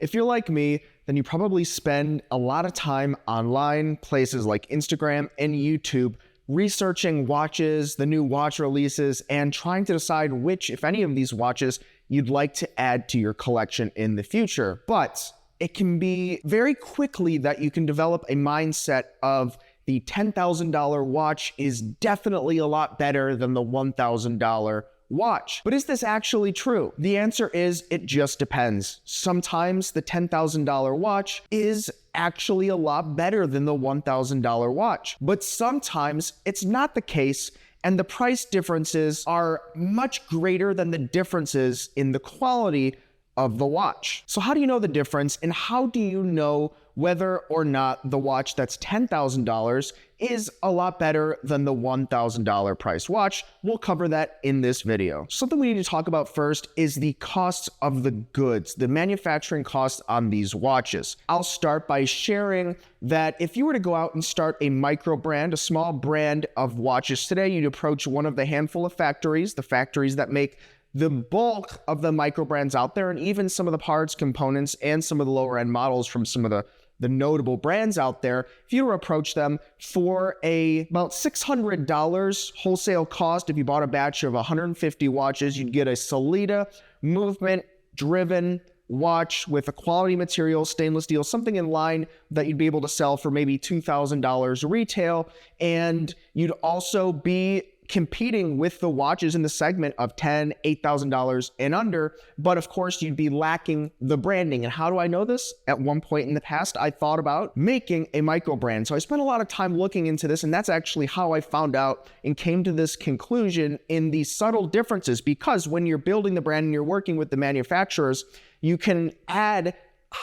If you're like me, then you probably spend a lot of time online, places like Instagram and YouTube, researching watches, the new watch releases, and trying to decide which, if any of these watches, you'd like to add to your collection in the future. But it can be very quickly that you can develop a mindset of the $10,000 watch is definitely a lot better than the $1,000 watch. But is this actually true? The answer is it just depends. Sometimes the $10,000 watch is actually a lot better than the $1,000 watch. But sometimes it's not the case, and the price differences are much greater than the differences in the quality of the watch. So how do you know the difference, and how do you know whether or not the watch that's $10,000 is a lot better than the $1,000 price watch? We'll cover that in this video. Something we need to talk about first is the costs of the goods, the manufacturing costs on these watches. I'll start by sharing that if you were to go out and start a micro brand, a small brand of watches today, you'd approach one of the handful of factories, the factories that make the bulk of the micro brands out there, and even some of the parts, components, and some of the lower end models from some of the notable brands out there. If you were to approach them for about $600 wholesale cost, if you bought a batch of 150 watches, you'd get a Sellita movement driven watch with a quality material, stainless steel, something in line that you'd be able to sell for maybe $2,000 retail. And you'd also be competing with the watches in the segment of $10,000, $8,000 and under, but of course you'd be lacking the branding. And how do I know this? At one point in the past, I thought about making a micro brand. So I spent a lot of time looking into this, and that's actually how I found out and came to this conclusion in the subtle differences, because when you're building the brand and you're working with the manufacturers, you can add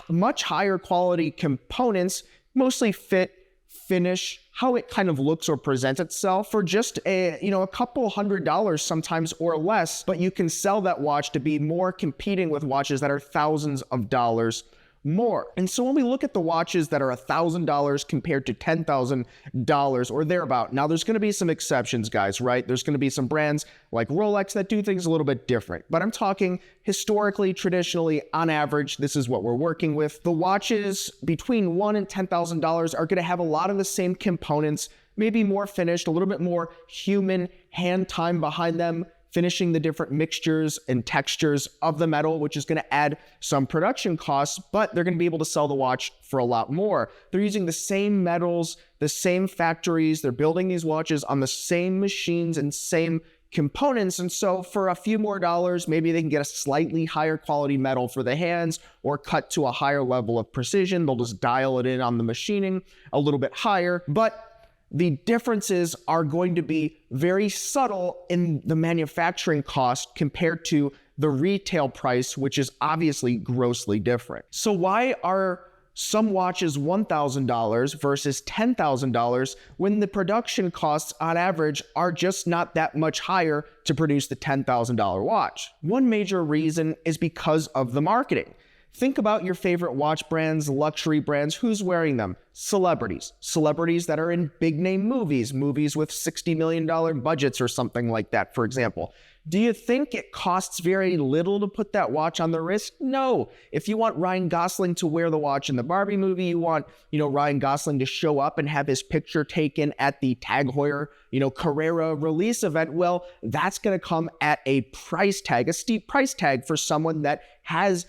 much higher quality components, mostly fit, finish, how it kind of looks or presents itself for just a couple $100 sometimes or less, but you can sell that watch to be more competing with watches that are thousands of dollars more. And so when we look at the watches that are $1,000 compared to $10,000 or thereabout, now there's going to be some exceptions, guys, right? There's going to be some brands like Rolex that do things a little bit different, but I'm talking historically, traditionally, on average, this is what we're working with. The watches between $1,000 and $10,000 are going to have a lot of the same components, maybe more finished, a little bit more human hand time behind them, finishing the different mixtures and textures of the metal, which is going to add some production costs, but they're going to be able to sell the watch for a lot more. They're using the same metals, the same factories. They're building these watches on the same machines and same components. And so for a few more dollars, maybe they can get a slightly higher quality metal for the hands or cut to a higher level of precision. They'll just dial it in on the machining a little bit higher, but the differences are going to be very subtle in the manufacturing cost compared to the retail price, which is obviously grossly different. So why are some watches $1,000 versus $10,000 when the production costs on average are just not that much higher to produce the $10,000 watch? One major reason is because of the marketing. Think about your favorite watch brands, luxury brands. Who's wearing them? Celebrities. Celebrities that are in big name movies with $60 million budgets or something like that, for example. Do you think it costs very little to put that watch on the wrist? No. If you want Ryan Gosling to wear the watch in the Barbie movie, you want, Ryan Gosling to show up and have his picture taken at the Tag Heuer, Carrera release event, well, that's going to come at a price tag, a steep price tag for someone that has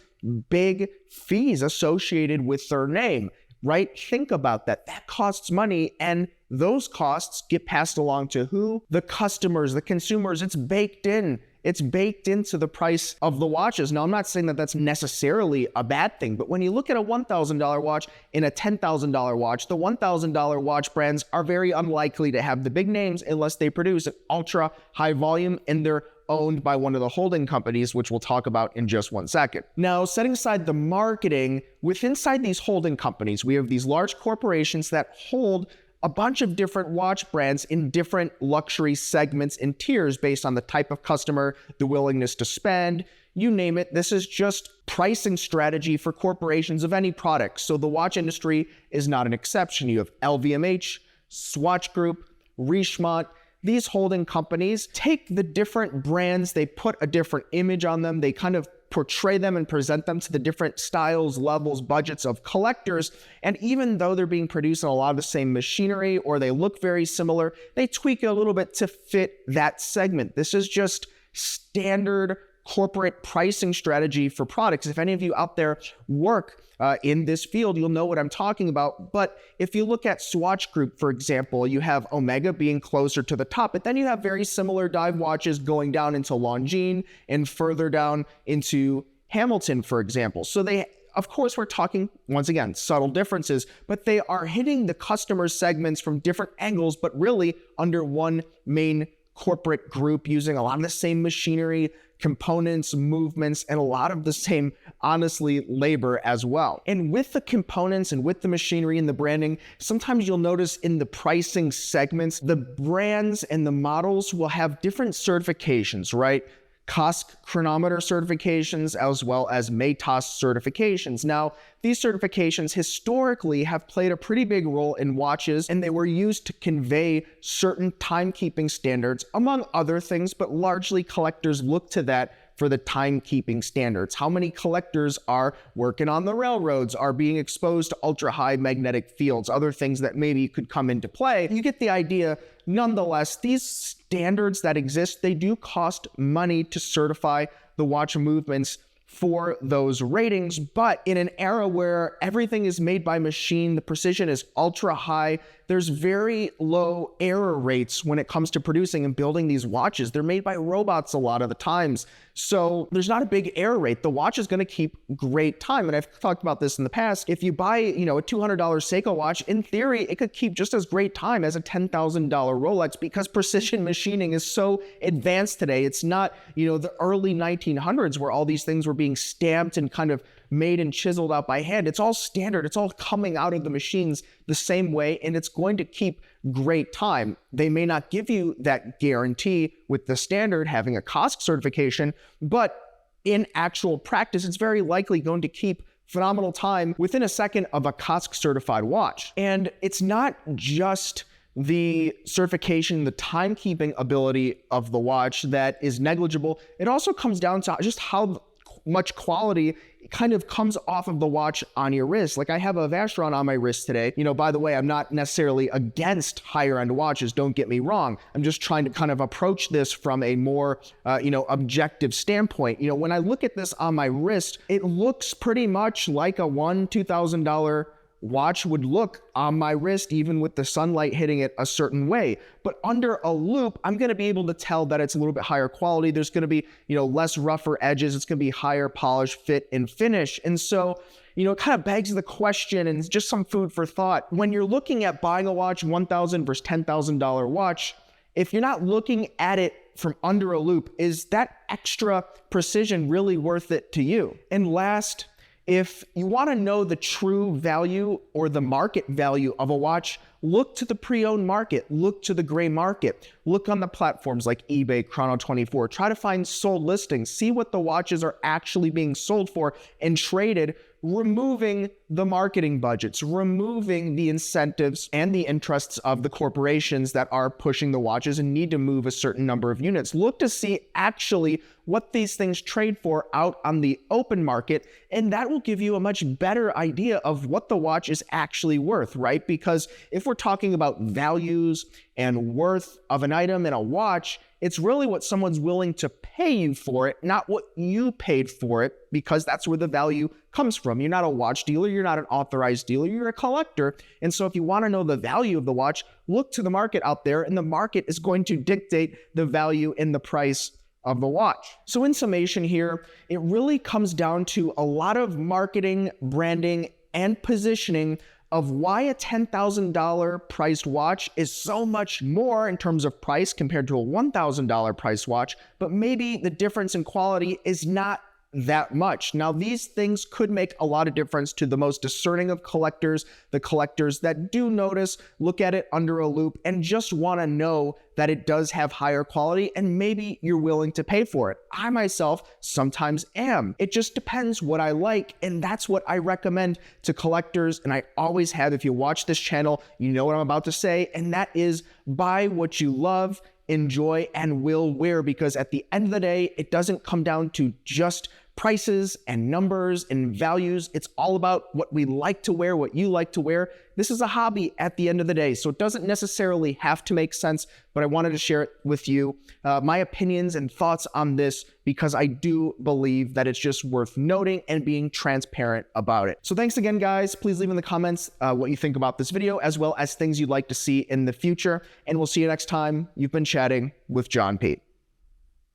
big fees associated with their name, right? Think about that. That costs money, and those costs get passed along to who? The customers, the consumers. It's baked in. It's baked into the price of the watches. Now, I'm not saying that that's necessarily a bad thing, but when you look at a $1,000 watch and a $10,000 watch, the $1,000 watch brands are very unlikely to have the big names unless they produce an ultra high volume and they're owned by one of the holding companies, which we'll talk about in just one second. Now, setting aside the marketing, inside these holding companies, we have these large corporations that hold a bunch of different watch brands in different luxury segments and tiers based on the type of customer, the willingness to spend, you name it. This is just pricing strategy for corporations of any product. So the watch industry is not an exception. You have LVMH, Swatch Group, Richemont. These holding companies take the different brands, they put a different image on them, they kind of portray them and present them to the different styles, levels, budgets of collectors. And even though they're being produced on a lot of the same machinery or they look very similar, they tweak it a little bit to fit that segment. This is just standard corporate pricing strategy for products. If any of you out there work in this field, you'll know what I'm talking about. But if you look at Swatch Group, for example, you have Omega being closer to the top, but then you have very similar dive watches going down into Longines and further down into Hamilton, for example. So they, of course, we're talking, once again, subtle differences, but they are hitting the customer segments from different angles, but really under one main corporate group, using a lot of the same machinery, components, movements, and a lot of the same, honestly, labor as well. And with the components and with the machinery and the branding, sometimes you'll notice in the pricing segments, the brands and the models will have different certifications, right? COSC chronometer certifications, as well as Matos certifications. Now, these certifications historically have played a pretty big role in watches, and they were used to convey certain timekeeping standards, among other things, but largely collectors look to that for the timekeeping standards. How many collectors are working on the railroads, are being exposed to ultra-high magnetic fields, other things that maybe could come into play. You get the idea. Nonetheless, these standards that exist, they do cost money to certify the watch movements for those ratings, but in an era where everything is made by machine, the precision is ultra high, there's very low error rates when it comes to producing and building these watches. They're made by robots a lot of the times, so there's not a big error rate. The watch is going to keep great time, and I've talked about this in the past. If you buy, a $200 Seiko watch, in theory, it could keep just as great time as a $10,000 Rolex because precision machining is so advanced today. It's not, the early 1900s where all these things were being stamped and kind of made and chiseled out by hand. It's all standard. It's all coming out of the machines the same way, and it's going to keep great time. They may not give you that guarantee with the standard having a COSC certification, but in actual practice, it's very likely going to keep phenomenal time within a second of a COSC certified watch. And it's not just the certification, the timekeeping ability of the watch that is negligible. It also comes down to just how much quality kind of comes off of the watch on your wrist. Like I have a Vacheron on my wrist today. By the way, I'm not necessarily against higher end watches, don't get me wrong. I'm just trying to kind of approach this from a more, objective standpoint. When I look at this on my wrist, it looks pretty much like a $2,000 watch would look on my wrist, even with the sunlight hitting it a certain way. But under a loupe, I'm going to be able to tell that it's a little bit higher quality. There's going to be, less rougher edges. It's going to be higher polish, fit, and finish. And so, it kind of begs the question, and it's just some food for thought. When you're looking at buying a watch, $1,000 versus $10,000 watch, if you're not looking at it from under a loupe, is that extra precision really worth it to you? And last, if you want to know the true value or the market value of a watch, look to the pre-owned market, look to the gray market, look on the platforms like eBay, Chrono24, try to find sold listings, see what the watches are actually being sold for and traded, removing the marketing budgets, removing the incentives and the interests of the corporations that are pushing the watches and need to move a certain number of units. Look to see actually what these things trade for out on the open market, and that will give you a much better idea of what the watch is actually worth, right? Because if we're talking about values and worth of an item in a watch, it's really what someone's willing to pay you for it, not what you paid for it, because that's where the value comes from. You're not a watch dealer, you're not an authorized dealer, you're a collector. And so if you want to know the value of the watch, look to the market out there, and the market is going to dictate the value and the price of the watch. So in summation here, it really comes down to a lot of marketing, branding, and positioning of why a $10,000 priced watch is so much more in terms of price compared to a $1,000 price watch, but maybe the difference in quality is not that much. Now, these things could make a lot of difference to the most discerning of collectors, the collectors that do notice, look at it under a loupe, and just want to know that it does have higher quality, and maybe you're willing to pay for it. I myself sometimes am. It just depends what I like, and that's what I recommend to collectors, and I always have. If you watch this channel, you know what I'm about to say, and that is buy what you love, enjoy, and will wear, because at the end of the day, it doesn't come down to just prices and numbers and values. It's all about what we like to wear, what you like to wear. This is a hobby at the end of the day, so it doesn't necessarily have to make sense, but I wanted to share it with you, my opinions and thoughts on this, because I do believe that it's just worth noting and being transparent about it. So thanks again, guys. Please leave in the comments what you think about this video, as well as things you'd like to see in the future, and we'll see you next time. You've been chatting with John Pete.